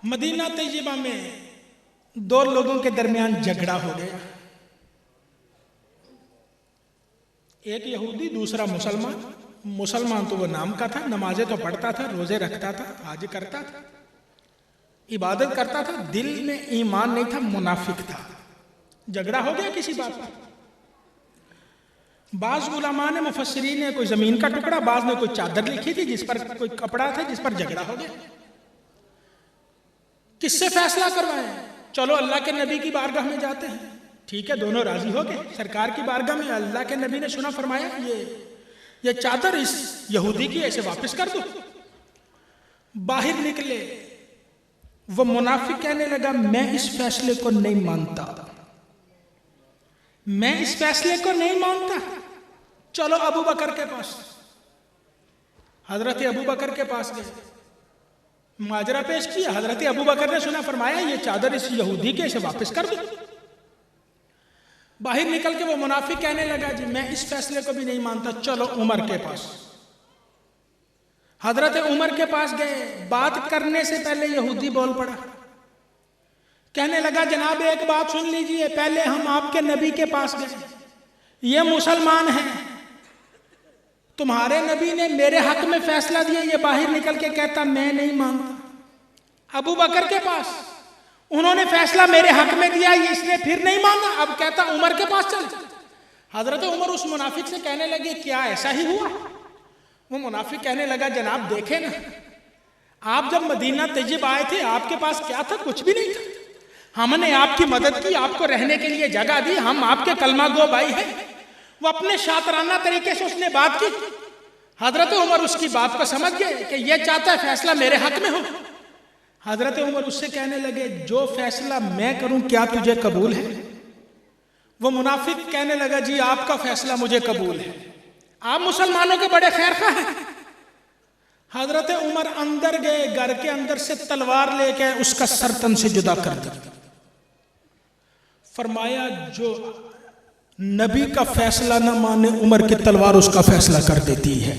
مدینہ طیبہ میں دو لوگوں کے درمیان جھگڑا ہو گیا، ایک یہودی دوسرا مسلمان۔ مسلمان تو وہ نام کا تھا، نمازیں تو پڑھتا تھا، روزے رکھتا تھا، حج کرتا تھا، عبادت کرتا تھا، دل میں ایمان نہیں تھا، منافق تھا۔ جھگڑا ہو گیا کسی بات پر۔ بعض علماء نے مفسرین نے کوئی زمین کا ٹکڑا، بعض نے کوئی چادر لکھی تھی جس پر کوئی کپڑا تھا جس پر جھگڑا ہو گیا۔ کس سے فیصلہ کروائیں؟ چلو اللہ کے نبی کی بارگاہ میں جاتے ہیں۔ ٹھیک ہے، دونوں راضی ہو گئے سرکار کی بارگاہ میں۔ اللہ کے نبی نے سنا، فرمایا یہ چادر اس یہودی کی، ایسے واپس کر دو۔ باہر نکلے، وہ منافق کہنے لگا میں اس فیصلے کو نہیں مانتا، میں اس فیصلے کو نہیں مانتا، چلو ابو بکر کے پاس۔ حضرت ابو بکر کے پاس گئے، ماجرا پیش کیا۔ حضرت ابو بکر نے سنا، فرمایا یہ چادر اس یہودی کے، اسے واپس کر دو۔ باہر نکل کے وہ منافق کہنے لگا جی میں اس فیصلے کو بھی نہیں مانتا، چلو عمر کے پاس۔ حضرت عمر کے پاس گئے، بات کرنے سے پہلے یہودی بول پڑا، کہنے لگا جناب ایک بات سن لیجئے، پہلے ہم آپ کے نبی کے پاس گئے، یہ مسلمان ہیں، تمہارے نبی نے میرے حق میں فیصلہ دیا، یہ باہر نکل کے کہتا میں نہیں مانتا۔ ابو بکر کے پاس، انہوں نے فیصلہ میرے حق میں دیا، اس نے پھر نہیں مانا، اب کہتا عمر کے پاس چل۔ حضرت عمر اس منافق سے کہنے لگے کیا ایسا ہی ہوا؟ وہ منافق کہنے لگا جناب دیکھیں نا، آپ جب مدینہ طیب آئے تھے آپ کے پاس کیا تھا؟ کچھ بھی نہیں تھا، ہم نے آپ کی مدد کی، آپ کو رہنے کے لیے جگہ دی، ہم آپ کے کلمہ گو بھائی ہیں۔ وہ اپنے شاطرانہ طریقے سے اس نے بات کی۔ حضرت عمر اس کی بات کو سمجھ گئے کہ یہ چاہتا ہے فیصلہ میرے حق میں ہو۔ حضرت عمر اس سے کہنے لگے جو فیصلہ میں کروں کیا تجھے قبول ہے؟ وہ منافق کہنے لگا جی آپ کا فیصلہ مجھے قبول ہے، آپ مسلمانوں کے بڑے خیر خواہ ہیں۔ حضرت عمر اندر گئے، گھر کے اندر سے تلوار لے کے اس کا سر تن سے جدا کر دیا۔ فرمایا جو نبی کا فیصلہ نہ مانے عمر کی تلوار اس کا فیصلہ کر دیتی ہے۔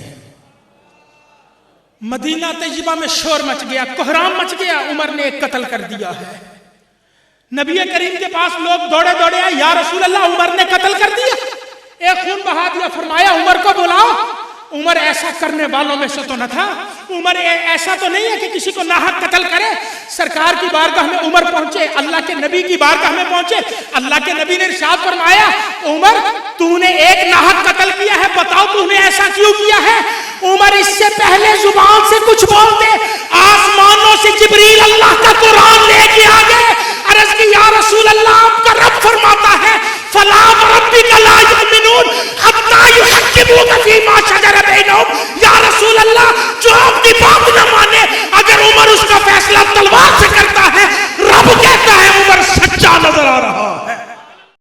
مدینہ طیبہ میں شور مچ گیا، کوہرام مچ گیا، عمر نے ایک قتل کر دیا ہے۔ نبی کریم کے پاس لوگ دوڑے دوڑے آئے، یا رسول اللہ عمر نے قتل کر دیا، ایک خون بہا دیا۔ فرمایا عمر کو بلاؤ۔ عمر ایسا کرنے والوں میں سے تو نہ تھا، عمر ایسا تو نہیں ہے کہ کسی کو ناحق قتل کرے۔ سرکار کی بارگاہ میں عمر پہنچے، اللہ کے نبی کی بارگاہ میں پہنچے، اللہ کے نبی نے ارشاد فرمایا عمر تو نے ایک ناحق قتل کیا ہے، بتاؤ تو نے ایسا کیوں کیا ہے؟ عمر اس سے پہلے زبان سے کچھ بولتے، آسمانوں سے جبریل اللہ کا قرآن لے کے آ گئے، عرض کی یا رسول اللہ آپ کا رب فرماتا ہے فلا وربک لا یؤمنون حتی یحکموک فیما شجر بینہم، یا رسول اللہ جو آپ کی بات نہ مانے